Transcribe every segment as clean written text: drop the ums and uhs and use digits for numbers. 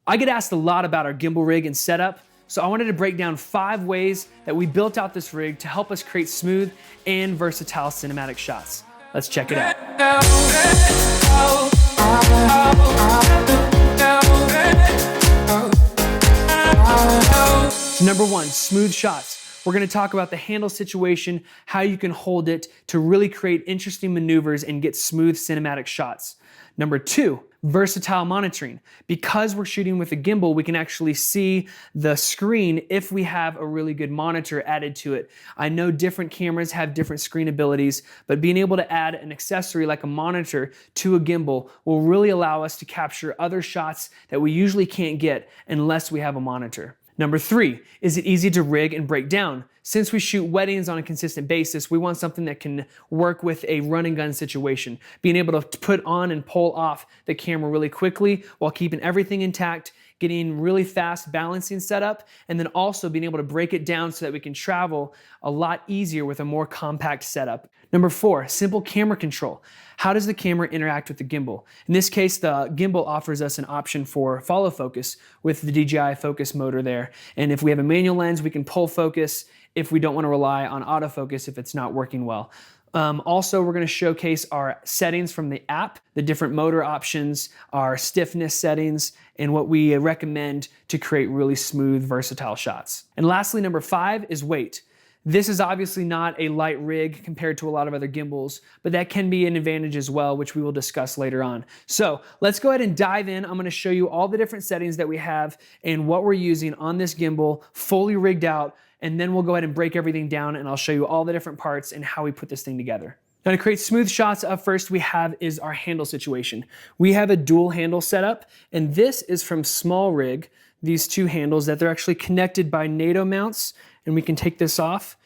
I get asked a lot about our gimbal rig and setup, so I wanted to break down 5 ways that we built out this rig to help us create smooth and versatile cinematic shots. Let's check it out. So number 1, smooth shots. We're gonna talk about the handle situation, how you can hold it to really create interesting maneuvers and get smooth cinematic shots. Number 2, versatile monitoring. Because we're shooting with a gimbal, we can actually see the screen if we have a really good monitor added to it. I know different cameras have different screen abilities, but being able to add an accessory like a monitor to a gimbal will really allow us to capture other shots that we usually can't get unless we have a monitor. Number 3, is it easy to rig and break down? Since we shoot weddings on a consistent basis, we want something that can work with a run and gun situation. Being able to put on and pull off the camera really quickly while keeping everything intact, getting really fast balancing setup, and then also being able to break it down so that we can travel a lot easier with a more compact setup. Number 4, simple camera control. How does the camera interact with the gimbal? In this case, the gimbal offers us an option for follow focus with the DJI focus motor there. And if we have a manual lens, we can pull focus if we don't want to rely on autofocus if it's not working well. Also, we're going to showcase our settings from the app, the different motor options, our stiffness settings, and what we recommend to create really smooth, versatile shots. And lastly, number 5 is weight. This is obviously not a light rig compared to a lot of other gimbals, but that can be an advantage as well, which we will discuss later on. So let's go ahead and dive in. I'm going to show you all the different settings that we have and what we're using on this gimbal, fully rigged out, and then we'll go ahead and break everything down and I'll show you all the different parts and how we put this thing together. Now to create smooth shots, up first we have is our handle situation. We have a dual handle setup, and this is from Small Rig, these 2 handles that they're actually connected by NATO mounts, and we can take this off.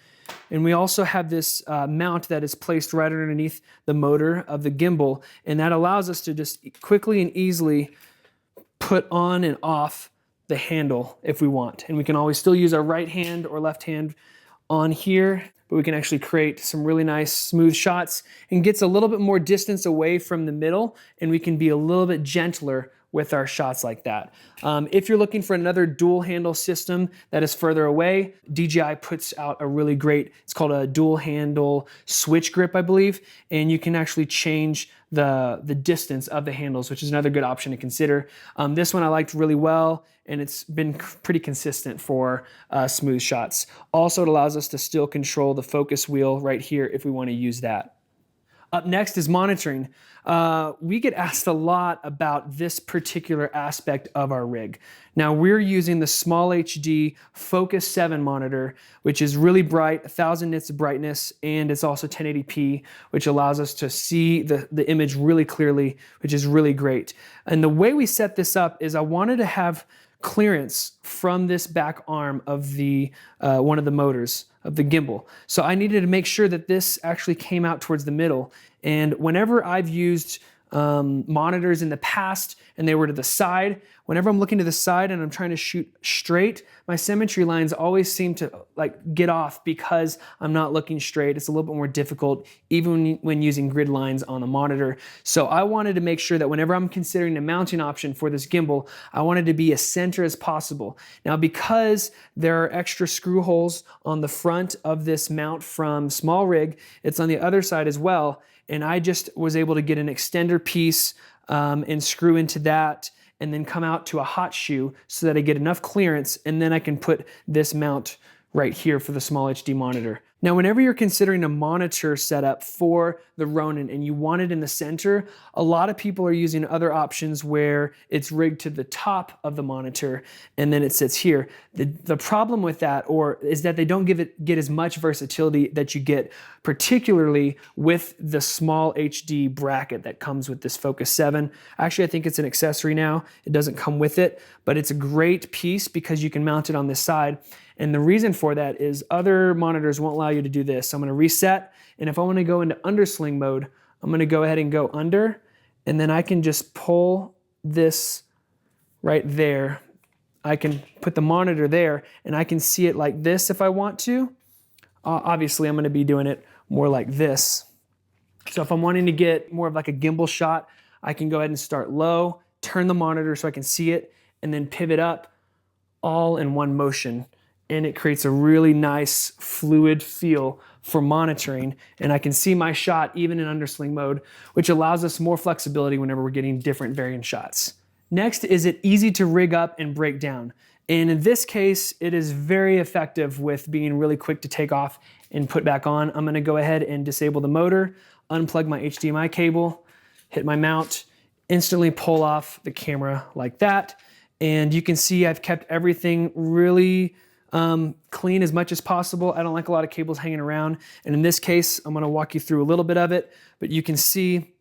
And we also have this mount that is placed right underneath the motor of the gimbal, and that allows us to just quickly and easily put on and off the handle if we want. And we can always still use our right hand or left hand on here, but we can actually create some really nice smooth shots and gets a little bit more distance away from the middle, and we can be a little bit gentler with our shots like that. If you're looking for another dual handle system that is further away, DJI puts out a really great, it's called a dual handle switch grip, I believe, and you can actually change the distance of the handles, which is another good option to consider. This one I liked really well, and it's been pretty consistent for smooth shots. Also, it allows us to still control the focus wheel right here if we want to use that. Up next is monitoring. We get asked a lot about this particular aspect of our rig. Now we're using the Small HD Focus 7 monitor, which is really bright, 1000 nits of brightness, and it's also 1080p, which allows us to see the image really clearly, which is really great. And the way we set this up is I wanted to have clearance from this back arm of the one of the motors of the gimbal. So I needed to make sure that this actually came out towards the middle. And whenever I've used monitors in the past and they were to the side, whenever I'm looking to the side and I'm trying to shoot straight, my symmetry lines always seem to like get off because I'm not looking straight. It's a little bit more difficult even when using grid lines on a monitor. So I wanted to make sure that whenever I'm considering a mounting option for this gimbal, I wanted to be as center as possible. Now because there are extra screw holes on the front of this mount from Small Rig, it's on the other side as well. And I just was able to get an extender piece and screw into that and then come out to a hot shoe so that I get enough clearance, and then I can put this mount right here for the Small HD monitor. Now, whenever you're considering a monitor setup for the Ronin and you want it in the center, a lot of people are using other options where it's rigged to the top of the monitor and then it sits here. The problem with that is that they don't get as much versatility that you get, particularly with the Small HD bracket that comes with this Focus 7. Actually, I think it's an accessory now. It doesn't come with it, but it's a great piece because you can mount it on this side. And the reason for that is other monitors won't allow you to do this. So I'm going to reset, and if I want to go into undersling mode, I'm going to go ahead and go under, and then I can just pull this right there. I can put the monitor there, and I can see it like this if I want to. Obviously, I'm going to be doing it more like this. So if I'm wanting to get more of like a gimbal shot, I can go ahead and start low, turn the monitor so I can see it, and then pivot up all in one motion. And it creates a really nice fluid feel for monitoring. And I can see my shot even in undersling mode, which allows us more flexibility whenever we're getting different variant shots. Next, is it easy to rig up and break down? And in this case, it is very effective with being really quick to take off and put back on. I'm gonna go ahead and disable the motor, unplug my HDMI cable, hit my mount, instantly pull off the camera like that. And you can see I've kept everything really clean as much as possible. I don't like a lot of cables hanging around. And in this case, I'm gonna walk you through a little bit of it, but you can see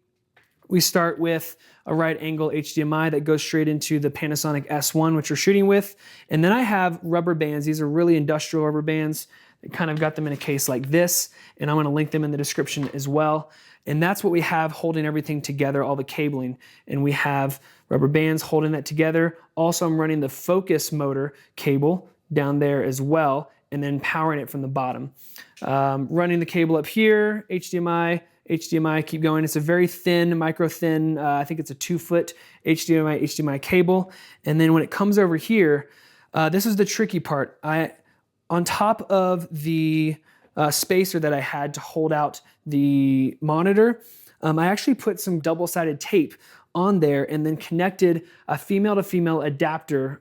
we start with a right angle HDMI that goes straight into the Panasonic S1, which we're shooting with. And then I have rubber bands. These are really industrial rubber bands. I kind of got them in a case like this, and I'm gonna link them in the description as well. And that's what we have holding everything together, all the cabling. And we have rubber bands holding that together. Also, I'm running the focus motor cable down there as well, and then powering it from the bottom. Running the cable up here, HDMI, keep going. It's a very thin, micro thin, I think it's a 2-foot HDMI cable. And then when it comes over here, this is the tricky part. On top of the spacer that I had to hold out the monitor, I actually put some double-sided tape on there and then connected a female-to-female adapter,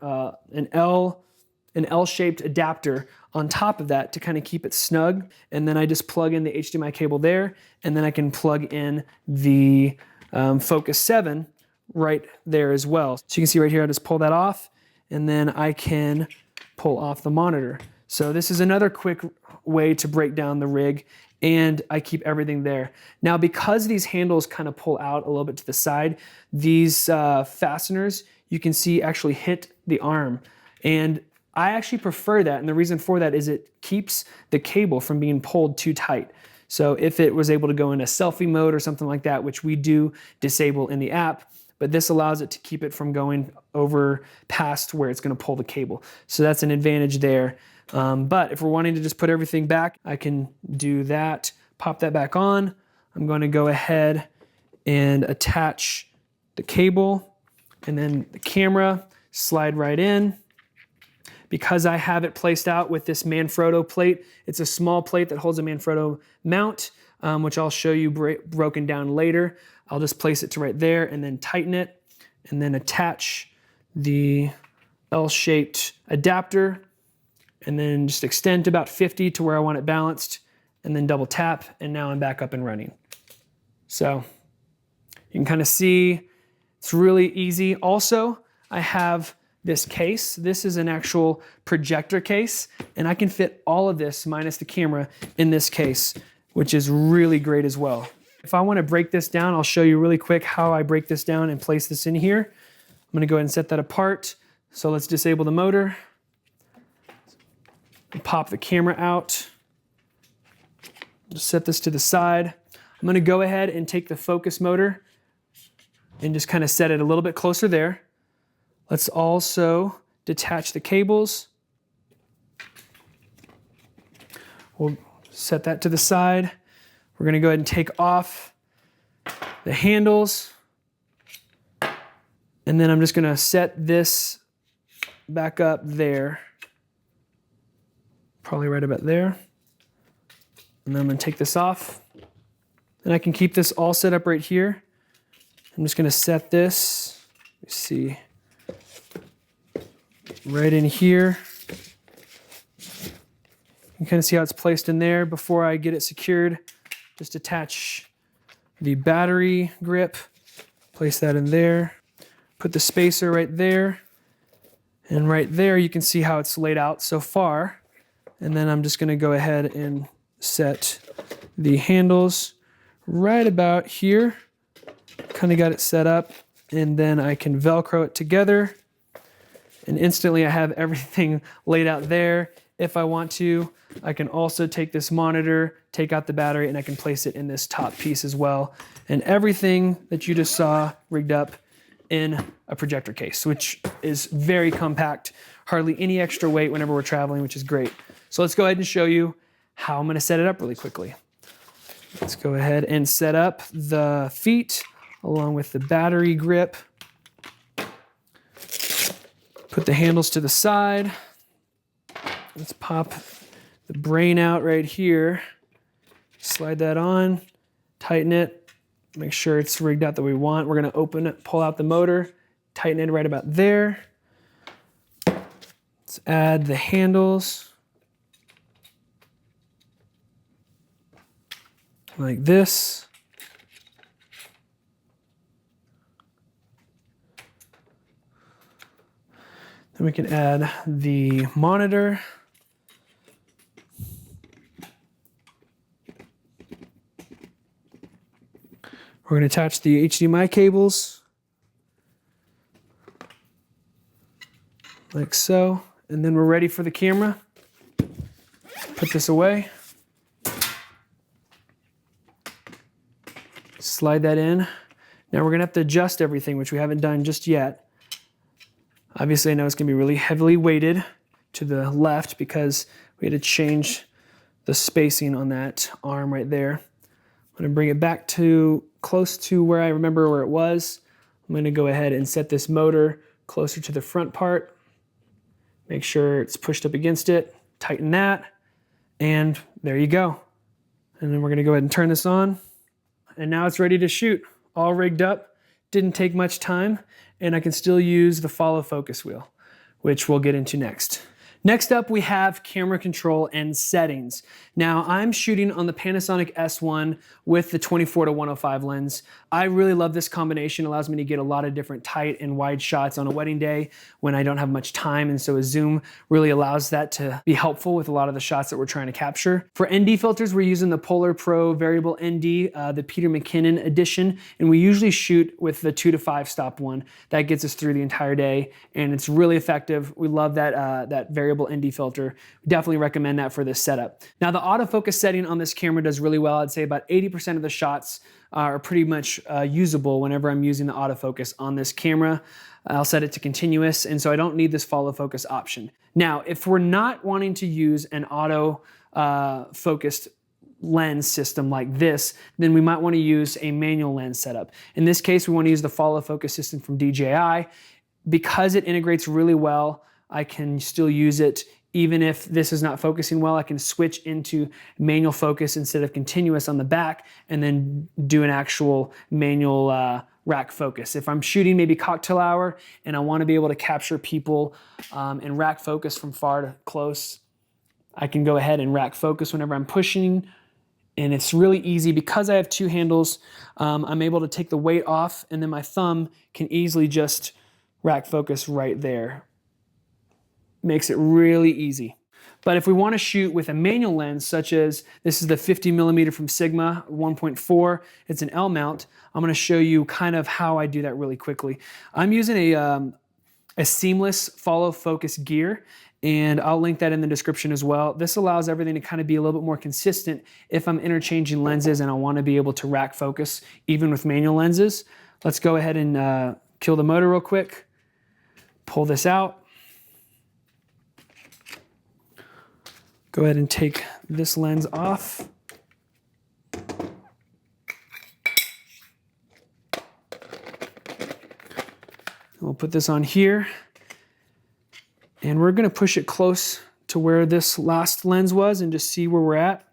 an L-shaped adapter on top of that to kind of keep it snug. And then I just plug in the HDMI cable there, and then I can plug in the Focus 7 right there as well. So you can see right here, I just pull that off, and then I can pull off the monitor. So this is another quick way to break down the rig, and I keep everything there. Now, because these handles kind of pull out a little bit to the side, these fasteners, you can see actually hit the arm. And I actually prefer that, and the reason for that is it keeps the cable from being pulled too tight. So if it was able to go in a selfie mode or something like that, which we do disable in the app, but this allows it to keep it from going over past where it's gonna pull the cable. So that's an advantage there. But if we're wanting to just put everything back, I can do that, pop that back on. I'm going to go ahead and attach the cable, and then the camera, slide right in. Because I have it placed out with this Manfrotto plate, it's a small plate that holds a Manfrotto mount, which I'll show you broken down later. I'll just place it to right there and then tighten it, and then attach the L-shaped adapter, and then just extend to about 50 to where I want it balanced, and then double tap, and now I'm back up and running. So you can kind of see it's really easy. Also, I have this case. This is an actual projector case, and I can fit all of this minus the camera in this case, which is really great as well. If I want to break this down, I'll show you really quick how I break this down and place this in here. I'm going to go ahead and set that apart. So let's disable the motor. Pop the camera out. Just set this to the side. I'm going to go ahead and take the focus motor and just kind of set it a little bit closer there. Let's also detach the cables. We'll set that to the side. We're going to go ahead and take off the handles. And then I'm just going to set this back up there. Probably right about there. And then I'm going to take this off. And I can keep this all set up right here. I'm just going to set this, let me see, right in here. You can kind of see how it's placed in there. Before I get it secured, just attach the battery grip, place that in there, put the spacer right there, and right there you can see how it's laid out so far. And then I'm just going to go ahead and set the handles right about here. Kind of got it set up, and then I can Velcro it together, and instantly I have everything laid out there. If I want to, I can also take this monitor, take out the battery, and I can place it in this top piece as well. And everything that you just saw rigged up in a projector case, which is very compact, hardly any extra weight whenever we're traveling, which is great. So let's go ahead and show you how I'm going to set it up really quickly. Let's go ahead and set up the feet along with the battery grip. Put the handles to the side. Let's pop the brain out right here. Slide that on, tighten it, make sure it's rigged out that we want. We're gonna open it, pull out the motor, tighten it right about there. Let's add the handles like this. Then we can add the monitor. We're going to attach the HDMI cables like so, and then we're ready for the camera. Put this away. Slide that in. Now we're going to have to adjust everything, which we haven't done just yet. Obviously, I know it's going to be really heavily weighted to the left because we had to change the spacing on that arm right there. I'm going to bring it back to close to where I remember where it was. I'm going to go ahead and set this motor closer to the front part. Make sure it's pushed up against it. Tighten that. And there you go. And then we're going to go ahead and turn this on. And now it's ready to shoot. All rigged up. Didn't take much time. And I can still use the follow focus wheel, which we'll get into next. Next up, we have camera control and settings. Now, I'm shooting on the Panasonic S1 with the 24-105 lens. I really love this combination. It allows me to get a lot of different tight and wide shots on a wedding day when I don't have much time, and so a zoom really allows that to be helpful with a lot of the shots that we're trying to capture. For ND filters, we're using the Polar Pro Variable ND, the Peter McKinnon edition, and we usually shoot with the 2 to 5 stop one. That gets us through the entire day, and it's really effective. We love that, that variable ND filter. Definitely recommend that for this setup. Now, the autofocus setting on this camera does really well. I'd say about 80% of the shots are pretty much usable whenever I'm using the autofocus on this camera. I'll set it to continuous, and so I don't need this follow focus option. Now, if we're not wanting to use an auto focused lens system like this, then we might want to use a manual lens setup. In this case, we want to use the follow focus system from DJI. Because it integrates really well, I can still use it even if this is not focusing well. I can switch into manual focus instead of continuous on the back and then do an actual manual rack focus. If I'm shooting maybe cocktail hour and I want to be able to capture people and rack focus from far to close, I can go ahead and rack focus whenever I'm pushing. And it's really easy because I have two handles. I'm able to take the weight off, and then my thumb can easily just rack focus right there. Makes it really easy. But if we want to shoot with a manual lens, such as this is the 50mm from Sigma 1.4, it's an L mount. I'm going to show you kind of how I do that really quickly. I'm using a seamless follow focus gear, and I'll link that in the description as well. This allows everything to kind of be a little bit more consistent if I'm interchanging lenses and I want to be able to rack focus even with manual lenses. Let's go ahead and kill the motor real quick. Pull this out. Go ahead and take this lens off. We'll put this on here. And we're going to push it close to where this last lens was and just see where we're at.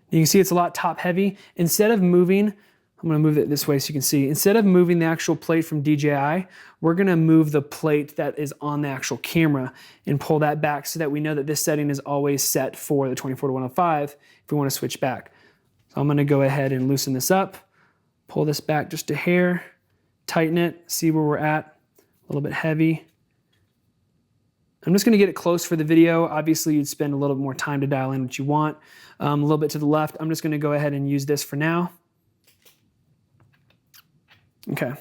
You can see it's a lot top heavy. Instead of moving, I'm going to move it this way so you can see. Instead of moving the actual plate from DJI, we're going to move the plate that is on the actual camera and pull that back so that we know that this setting is always set for the 24-105 if we want to switch back. So I'm going to go ahead and loosen this up, pull this back just a hair, tighten it, see where we're at, a little bit heavy. I'm just going to get it close for the video. Obviously, you'd spend a little bit more time to dial in what you want. A little bit to the left. I'm just going to go ahead and use this for now. Okay,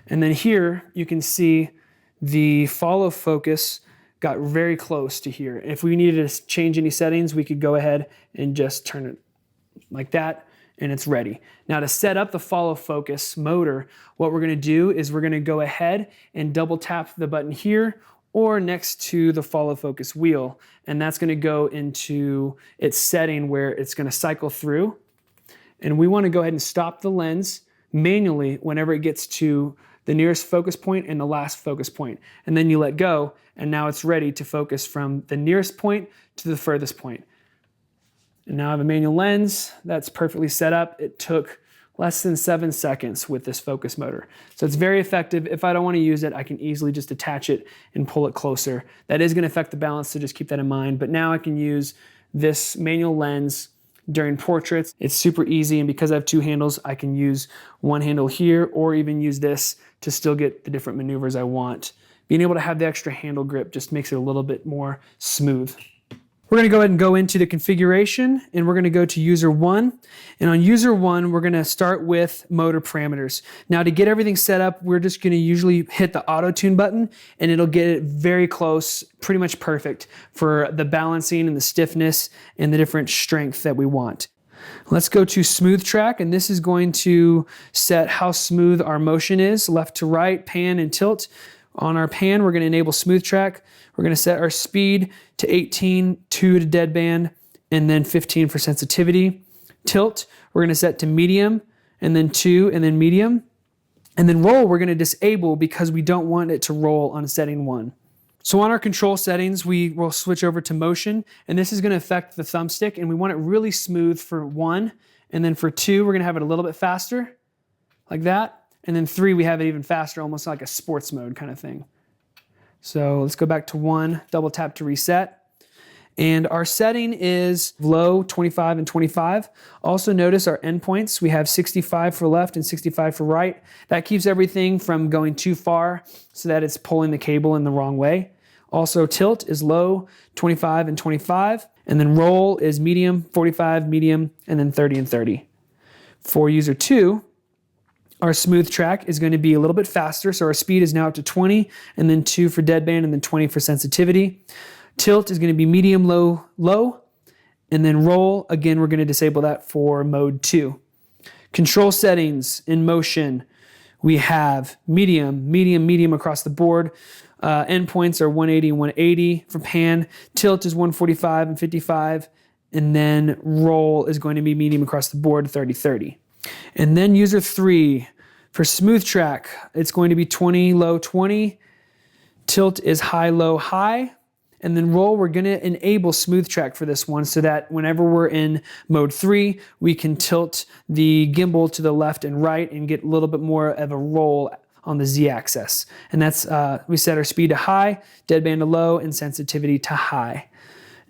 and then here you can see the follow focus got very close to here. If we needed to change any settings, we could go ahead and just turn it like that, and it's ready. Now to set up the follow focus motor, what we're gonna do is we're gonna go ahead and double tap the button here or next to the follow focus wheel, and that's gonna go into its setting where it's gonna cycle through. And we wanna go ahead and stop the lens manually whenever it gets to the nearest focus point and the last focus point. And then you let go, and now it's ready to focus from the nearest point to the furthest point. And now I have a manual lens that's perfectly set up. It took less than 7 seconds with this focus motor. So it's very effective. If I don't want to use it, I can easily just attach it and pull it closer. That is going to affect the balance, so just keep that in mind. But now I can use this manual lens during portraits. It's super easy, and because I have 2 handles, I can use one handle here or even use this to still get the different maneuvers I want. Being able to have the extra handle grip just makes it a little bit more smooth. We're going to go ahead and go into the configuration, and we're going to go to user 1. And on user 1, we're going to start with motor parameters. Now, to get everything set up, we're just going to usually hit the auto tune button, and it'll get it very close, pretty much perfect for the balancing and the stiffness and the different strength that we want. Let's go to smooth track, and this is going to set how smooth our motion is, left to right, pan and tilt. On our pan, we're going to enable smooth track. We're going to set our speed to 18, 2 to deadband, and then 15 for sensitivity. Tilt, we're going to set to medium, and then 2, and then medium. And then roll, we're going to disable because we don't want it to roll on setting 1. So on our control settings, we will switch over to motion, and this is going to affect the thumbstick, and we want it really smooth for 1, and then for 2, we're going to have it a little bit faster, like that. And then 3, we have it even faster, almost like a sports mode kind of thing. So let's go back to 1, double tap to reset. And our setting is low, 25 and 25. Also notice our endpoints. We have 65 for left and 65 for right. That keeps everything from going too far so that it's pulling the cable in the wrong way. Also tilt is low, 25 and 25. And then roll is medium, 45, medium, and then 30 and 30. For user 2, our smooth track is going to be a little bit faster, so our speed is now up to 20, and then 2 for deadband, and then 20 for sensitivity. Tilt is going to be medium, low, low, and then roll, again, we're going to disable that for mode 2. Control settings in motion, we have medium, medium, medium across the board. Endpoints are 180 and 180 for pan. Tilt is 145 and 55, and then roll is going to be medium across the board, 30, 30. And then user 3, for smooth track, it's going to be 20, low, 20. Tilt is high, low, high. And then roll, we're going to enable smooth track for this one so that whenever we're in mode 3, we can tilt the gimbal to the left and right and get a little bit more of a roll on the Z-axis. And that's, we set our speed to high, deadband to low, and sensitivity to high.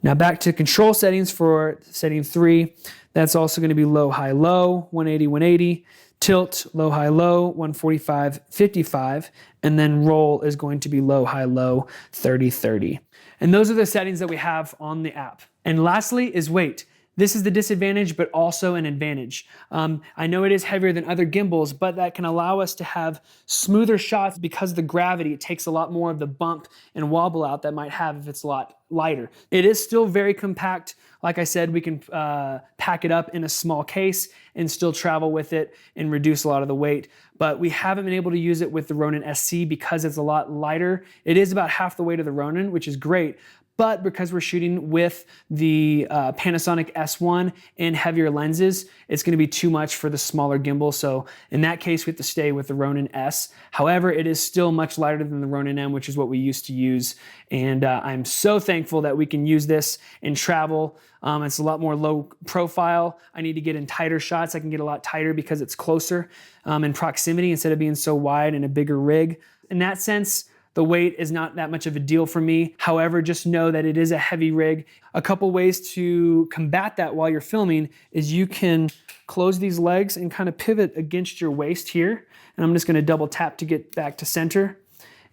Now back to control settings for setting 3. That's also going to be low, high, low, 180, 180. Tilt, low, high, low, 145, 55. And then roll is going to be low, high, low, 30, 30. And those are the settings that we have on the app. And lastly is weight. This is the disadvantage, but also an advantage. I know it is heavier than other gimbals, but that can allow us to have smoother shots because of the gravity. It takes a lot more of the bump and wobble out that might have if it's a lot lighter. It is still very compact. Like I said, we can pack it up in a small case and still travel with it and reduce a lot of the weight. But we haven't been able to use it with the Ronin SC because it's a lot lighter. It is about half the weight of the Ronin, which is great. But because we're shooting with the Panasonic S1 and heavier lenses, it's going to be too much for the smaller gimbal. So in that case, we have to stay with the Ronin-S. However, it is still much lighter than the Ronin-M, which is what we used to use. And I'm so thankful that we can use this and travel. It's a lot more low profile. I need to get in tighter shots. I can get a lot tighter because it's closer in proximity instead of being so wide in a bigger rig. In that sense, the weight is not that much of a deal for me. However, just know that it is a heavy rig. A couple ways to combat that while you're filming is you can close these legs and kind of pivot against your waist here. And I'm just gonna double tap to get back to center.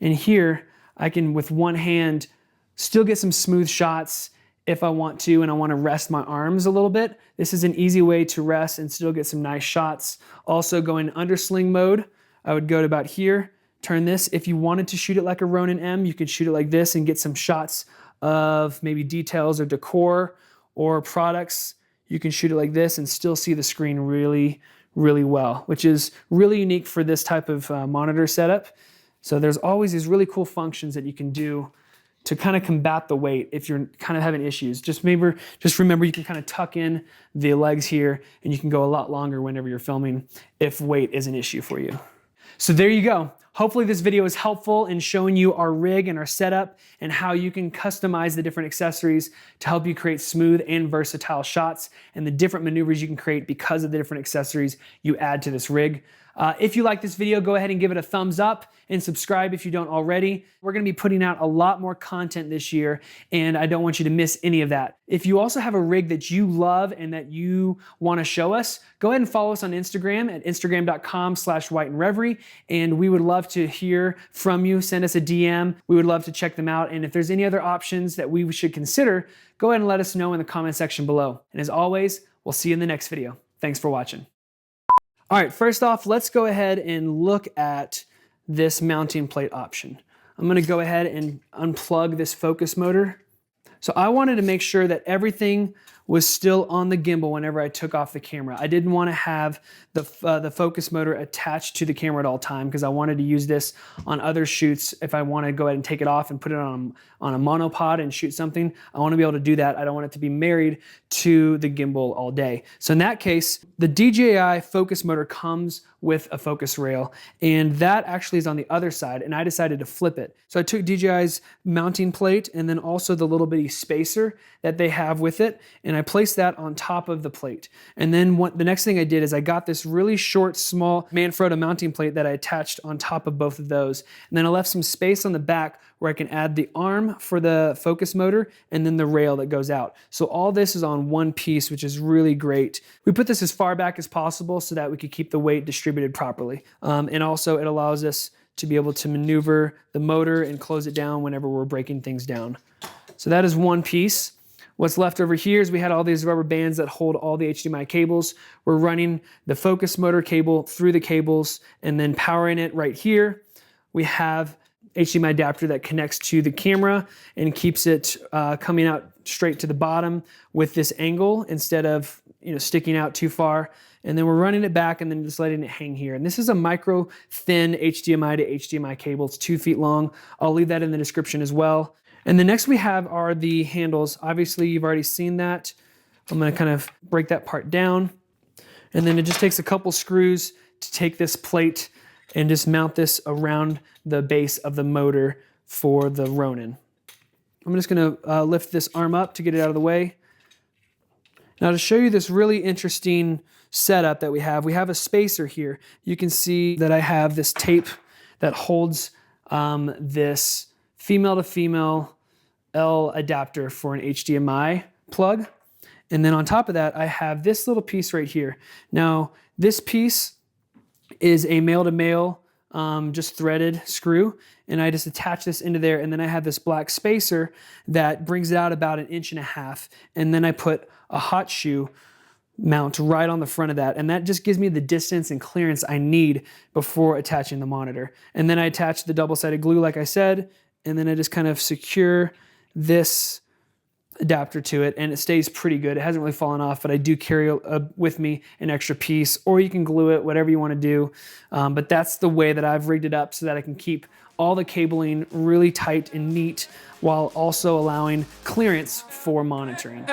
And here, I can, with one hand, still get some smooth shots if I want to, and I want to rest my arms a little bit. This is an easy way to rest and still get some nice shots. Also, go in undersling mode. I would go to about here. Turn this. If you wanted to shoot it like a Ronin-M, you could shoot it like this and get some shots of maybe details or decor or products. You can shoot it like this and still see the screen really, really well, which is really unique for this type of monitor setup. So there's always these really cool functions that you can do to kind of combat the weight if you're kind of having issues. Just remember you can kind of tuck in the legs here and you can go a lot longer whenever you're filming if weight is an issue for you. So there you go. Hopefully this video is helpful in showing you our rig and our setup and how you can customize the different accessories to help you create smooth and versatile shots and the different maneuvers you can create because of the different accessories you add to this rig. If you like this video, go ahead and give it a thumbs up and subscribe if you don't already. We're gonna be putting out a lot more content this year, and I don't want you to miss any of that. If you also have a rig that you love and that you wanna show us, go ahead and follow us on Instagram at instagram.com/whiteandrevery, and we would love to hear from you. Send us a DM. We would love to check them out, and if there's any other options that we should consider, go ahead and let us know in the comment section below. And as always, we'll see you in the next video. Thanks for watching. All right, first off, let's go ahead and look at this mounting plate option. I'm gonna go ahead and unplug this focus motor. So I wanted to make sure that everything was still on the gimbal whenever I took off the camera. I didn't want to have the focus motor attached to the camera at all time because I wanted to use this on other shoots. If I want to go ahead and take it off and put it on a monopod and shoot something, I want to be able to do that. I don't want it to be married to the gimbal all day. So in that case, the DJI focus motor comes with a focus rail, and that actually is on the other side, and I decided to flip it. So I took DJI's mounting plate and then also the little bitty spacer that they have with it, and I placed that on top of the plate. And then the next thing I did is I got this really short, small Manfrotto mounting plate that I attached on top of both of those. And then I left some space on the back where I can add the arm for the focus motor and then the rail that goes out. So all this is on one piece, which is really great. We put this as far back as possible so that we could keep the weight distributed properly. And also it allows us to be able to maneuver the motor and close it down whenever we're breaking things down. So that is one piece. What's left over here is we had all these rubber bands that hold all the HDMI cables. We're running the focus motor cable through the cables and then powering it right here. We have HDMI adapter that connects to the camera and keeps it coming out straight to the bottom with this angle instead of sticking out too far. And then we're running it back and then just letting it hang here. And this is a micro thin HDMI to HDMI cable. It's 2 feet long. I'll leave that in the description as well. And the next we have are the handles. Obviously, you've already seen that. I'm gonna kind of break that part down. And then it just takes a couple screws to take this plate and just mount this around the base of the motor for the Ronin. I'm just gonna lift this arm up to get it out of the way. Now to show you this really interesting setup that we have a spacer here. You can see that I have this tape that holds this female to female L adapter for an HDMI plug. And then on top of that, I have this little piece right here. Now, this piece is a male to male, just threaded screw. And I just attach this into there. And then I have this black spacer that brings it out about 1.5 inches. And then I put a hot shoe mount right on the front of that. And that just gives me the distance and clearance I need before attaching the monitor. And then I attach the double-sided glue, like I said, and then I just kind of secure this adapter to it, and it stays pretty good. It hasn't really fallen off, but I do carry with me an extra piece, or you can glue it, whatever you want to do. But that's the way that I've rigged it up so that I can keep all the cabling really tight and neat while also allowing clearance for monitoring.